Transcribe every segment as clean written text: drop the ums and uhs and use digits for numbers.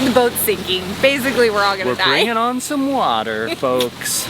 The boat's sinking. Basically, we're all gonna die. We're bringing on some water, folks.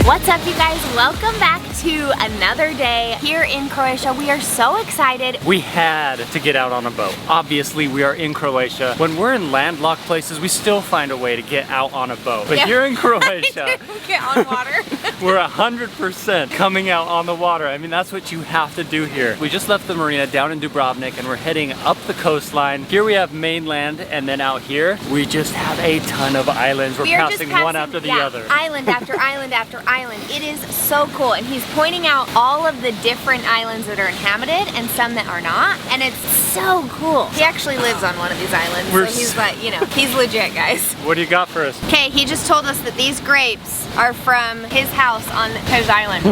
What's up, you guys? Welcome back to another day here in Croatia. We are so excited. We had to get out on a boat. Obviously, we are in Croatia. When we're in landlocked places, we still find a way to get out on a boat. But here in Croatia, get on water. We're 100% coming out on the water. I mean, that's what you have to do here. We just left the marina down in Dubrovnik and we're heading up the coastline. Here we have mainland, and then out here, we just have a ton of islands. We're passing one after the other. Island after island after island. It is so cool, and he's pointing out all of the different islands that are inhabited and some that are not, and it's so cool. He actually lives on one of these islands, so he's like, you know, he's legit, guys. What do you got for us? Okay, he just told us that these grapes are from his house on his island.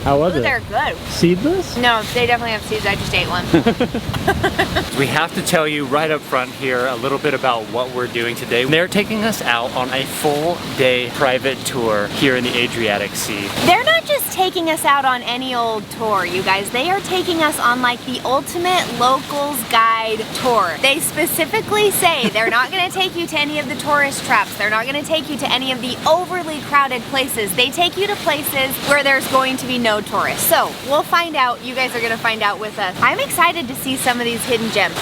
How was it? They're good. Seedless? No, they definitely have seeds. I just ate one. We have to tell you right up front here a little bit about what we're doing today. They're taking us out on a full day private tour here in the Adriatic Sea. They're not just taking us out on any old tour, you guys. They are taking us on like the ultimate locals guide tour. They specifically say they're not going to take you to any of the tourist traps. They're not going to take you to any of the overly crowded places. They take you to places where there's going to be no tourists. So we'll find out. You guys are going to find out with us. I'm excited to see some of these hidden gems.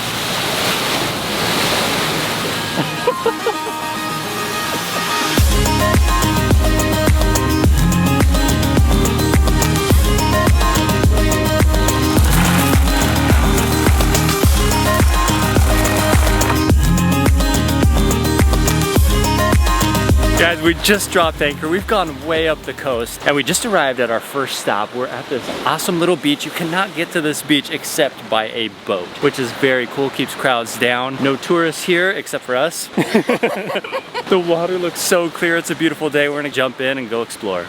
Guys, we just dropped anchor. We've gone way up the coast and we just arrived at our first stop. We're at this awesome little beach. You cannot get to this beach except by a boat, which is very cool, keeps crowds down. No tourists here except for us. The water looks so clear. It's a beautiful day. We're gonna jump in and go explore.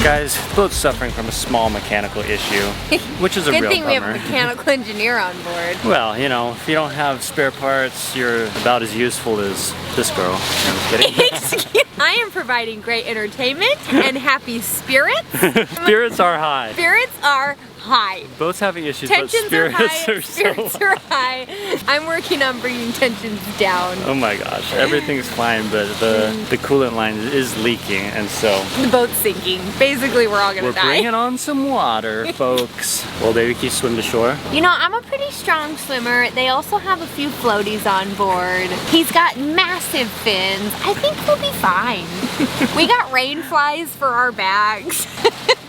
Guys, the boat's suffering from a small mechanical issue, which is a real bummer. Good thing we have a mechanical engineer on board. Well, you know, if you don't have spare parts, you're about as useful as this girl. I'm kidding. I am providing great entertainment and happy spirits. Spirits are high. Spirits are high. Boats having issues, tensions but spirits are high. are Spirits so are high. I'm working on bringing tensions down. Oh my gosh, everything's fine, but the coolant line is leaking, and so the boat's sinking. Basically, we're all gonna die. We're bringing on some water, folks. Well, baby, can you swim to shore? You know, I'm a pretty strong swimmer. They also have a few floaties on board. He's got massive fins. I think we'll be fine. We got rain flies for our bags.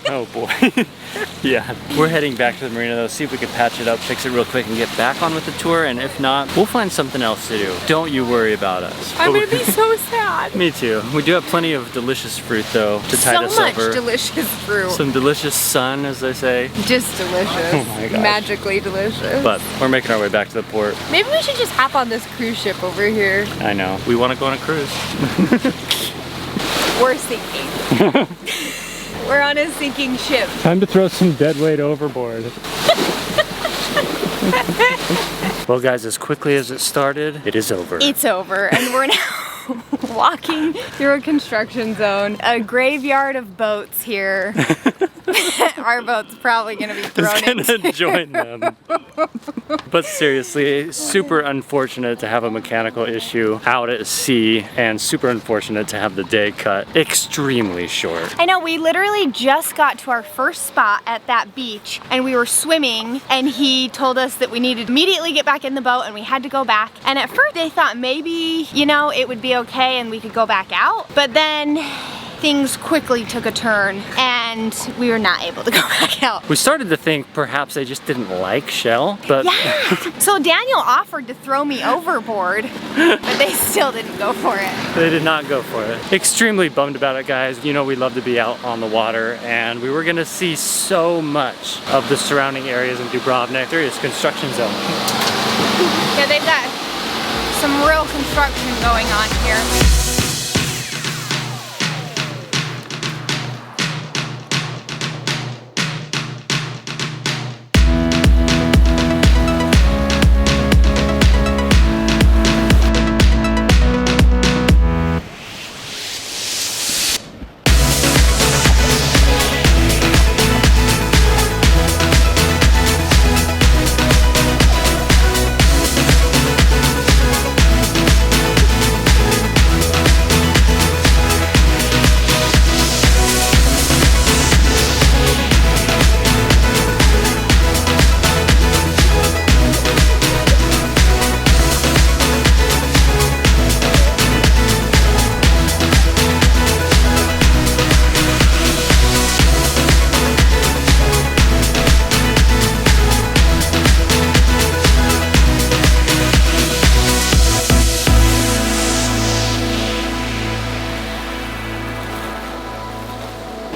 Oh boy. Yeah, we're heading back to the marina though, see if we can patch it up, fix it real quick and get back on with the tour, and if not, we'll find something else to do. Don't you worry about us. I'm gonna be so sad. Me too. We do have plenty of delicious fruit though to tide us over. So much delicious fruit. Some delicious sun, as they say. Just delicious. Oh my gosh. Magically delicious. But we're making our way back to the port. Maybe we should just hop on this cruise ship over here. I know. We want to go on a cruise. We're sinking. We're on a sinking ship. Time to throw some dead weight overboard. Well guys, as quickly as it started, it is over. It's over, and we're now walking through a construction zone. A graveyard of boats here. Our boat's probably gonna be thrown It's gonna join them. But seriously, super unfortunate to have a mechanical issue out at sea, and super unfortunate to have the day cut extremely short. I know, we literally just got to our first spot at that beach and we were swimming, and he told us that we needed to immediately get back in the boat and we had to go back. And at first they thought maybe, you know, it would be okay and we could go back out. But then things quickly took a turn and we were not able to go back out. We started to think perhaps they just didn't like shell, but Yeah. So Daniel offered to throw me overboard, but they still didn't go for it. they did not go for it. Extremely bummed about it, guys. You know we love to be out on the water, and we were gonna see so much of the surrounding areas in Dubrovnik. There is construction zone. Yeah, they've got some real construction going on here.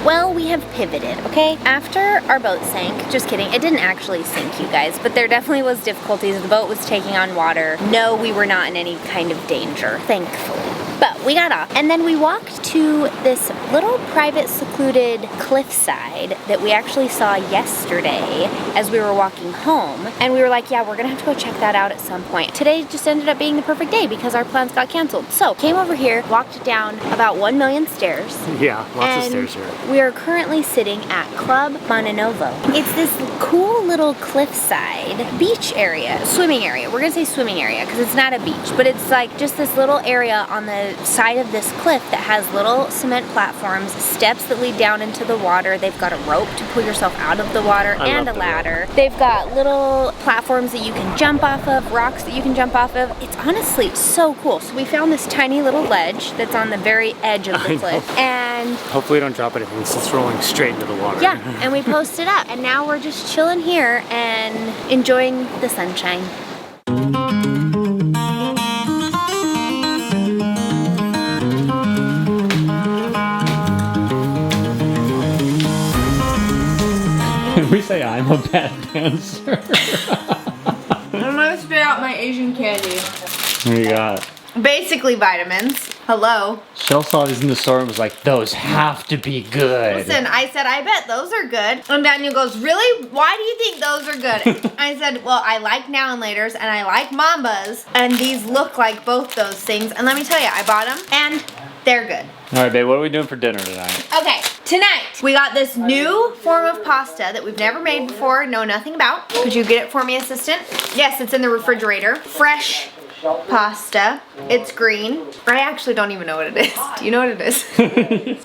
Well, we have pivoted, okay? After our boat sank, just kidding, it didn't actually sink, you guys, but there definitely was difficulties. The boat was taking on water. No, we were not in any kind of danger, thankfully. But we got off, and then we walked to this little private secluded cliffside that we actually saw yesterday as we were walking home. And we were like, yeah, we're gonna have to go check that out at some point. Today just ended up being the perfect day because our plans got canceled. So came over here, walked down about 1 million stairs. Yeah, lots of stairs here. We are currently sitting at Club Mananovo. It's this cool little cliffside beach area, swimming area. We're gonna say swimming area because it's not a beach, but it's like just this little area on the side of this cliff that has little cement platforms, steps that lead down into the water. They've got a rope to pull yourself out of the water and a ladder. They've got little platforms that you can jump off of, rocks that you can jump off of. It's honestly so cool. So we found this tiny little ledge that's on the very edge of the cliff. And hopefully don't drop anything since it's rolling straight into the water. yeah, and we posted up, and now we're just chilling here and enjoying the sunshine. We say I'm a bad dancer. I'm gonna spit out my Asian candy. What do you got? Basically vitamins. Hello. Shell saw these in the store and was like, those have to be good. Listen, I said, I bet those are good. And Daniel goes, really? Why do you think those are good? I said, well, I like Now and Laters and I like Mambas. And these look like both those things. And let me tell you, I bought them and they're good. All right, babe, what are we doing for dinner tonight? Okay, tonight we got this new form of pasta that we've never made before, know nothing about. Could you get it for me, assistant? Yes, it's in the refrigerator. Fresh pasta. It's green. I actually don't even know what it is. Do you know what it is?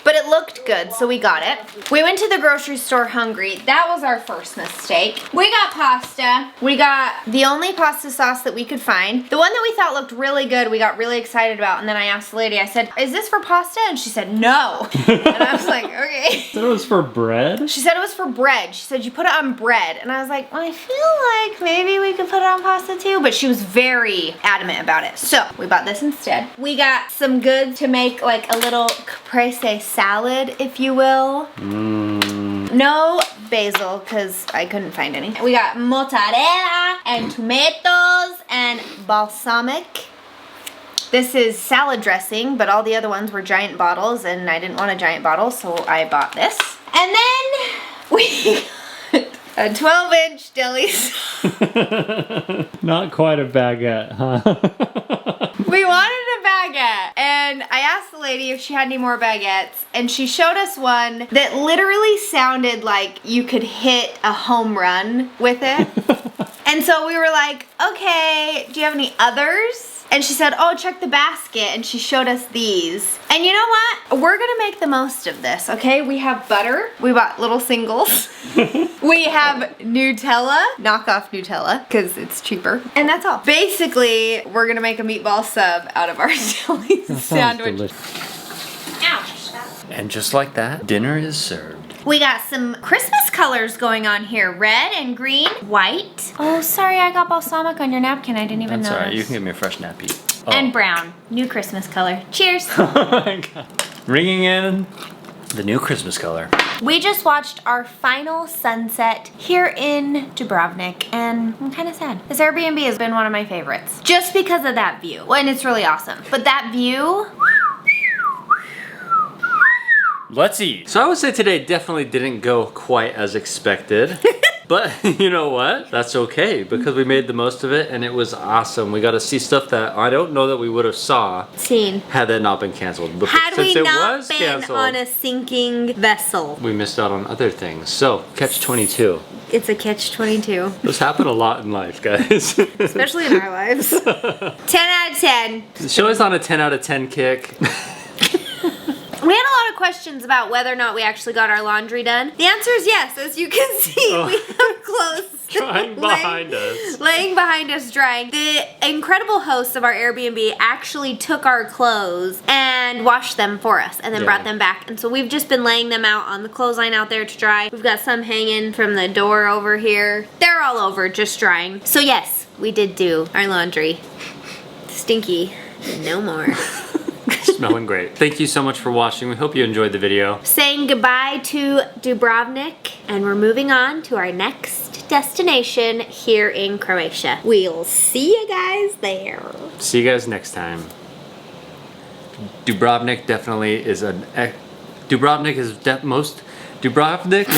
But it looked good, so we got it. We went to the grocery store hungry. That was our first mistake. We got pasta. We got the only pasta sauce that we could find. The one that we thought looked really good, we got really excited about, and then I asked the lady, I said, is this for pasta? And she said, no. And I was like, okay. So it was for bread? She said it was for bread. She said you put it on bread. And I was like, well, I feel like maybe we could put it on pasta too. But she was very adamant about it. So we bought this instead. We got some goods to make like a little caprese salad, if you will. No basil, because I couldn't find any. We got mozzarella and tomatoes and balsamic. This is salad dressing, but all the other ones were giant bottles, and I didn't want a giant bottle, so I bought this. And then we got a 12-inch deli. Not quite a baguette, huh? We wanted a baguette, and I asked the lady, lady if she had any more baguettes, and she showed us one that literally sounded like you could hit a home run with it. And so we were like, okay, do you have any others? And she said, oh, check the basket, and she showed us these. And you know what? We're gonna make the most of this, okay? We have butter. We bought little singles. We have Nutella, knockoff Nutella, because it's cheaper. And that's all. Basically, we're gonna make a meatball sub out of our deli sandwich. Ouch. And just like that, dinner is served. We got some Christmas colors going on here. Red and green, white. Oh, sorry, I got balsamic on your napkin. I didn't even notice. That's alright, you can give me a fresh nappy. Oh. And brown, new Christmas color. Cheers. Oh my God. Ringing in the new Christmas color. We just watched our final sunset here in Dubrovnik, and I'm kind of sad. This Airbnb has been one of my favorites, just because of that view. And it's really awesome. But that view, let's eat. So I would say today definitely didn't go quite as expected. But you know what? That's okay because we made the most of it and it was awesome. We got to see stuff that I don't know that we would have seen had that not been canceled. But had since we it not was been canceled, on a sinking vessel, we missed out on other things. So catch-22. It's a catch-22. Those happen a lot in life, guys. Especially in our lives. 10 out of 10. The show is on a 10 out of 10 kick. We had a lot of questions about whether or not we actually got our laundry done. The answer is yes. As you can see, we have clothes Drying behind us. Laying behind us drying. The incredible hosts of our Airbnb actually took our clothes and washed them for us and then brought them back. And so we've just been laying them out on the clothesline out there to dry. We've got some hanging from the door over here. They're all over, just drying. So yes, we did do our laundry. Stinky, no more. Smelling great. Thank you so much for watching. We hope you enjoyed the video. Saying goodbye to Dubrovnik, and we're moving on to our next destination here in Croatia. We'll see you guys there. See you guys next time. Dubrovnik definitely is Dubrovnik is Dubrovnik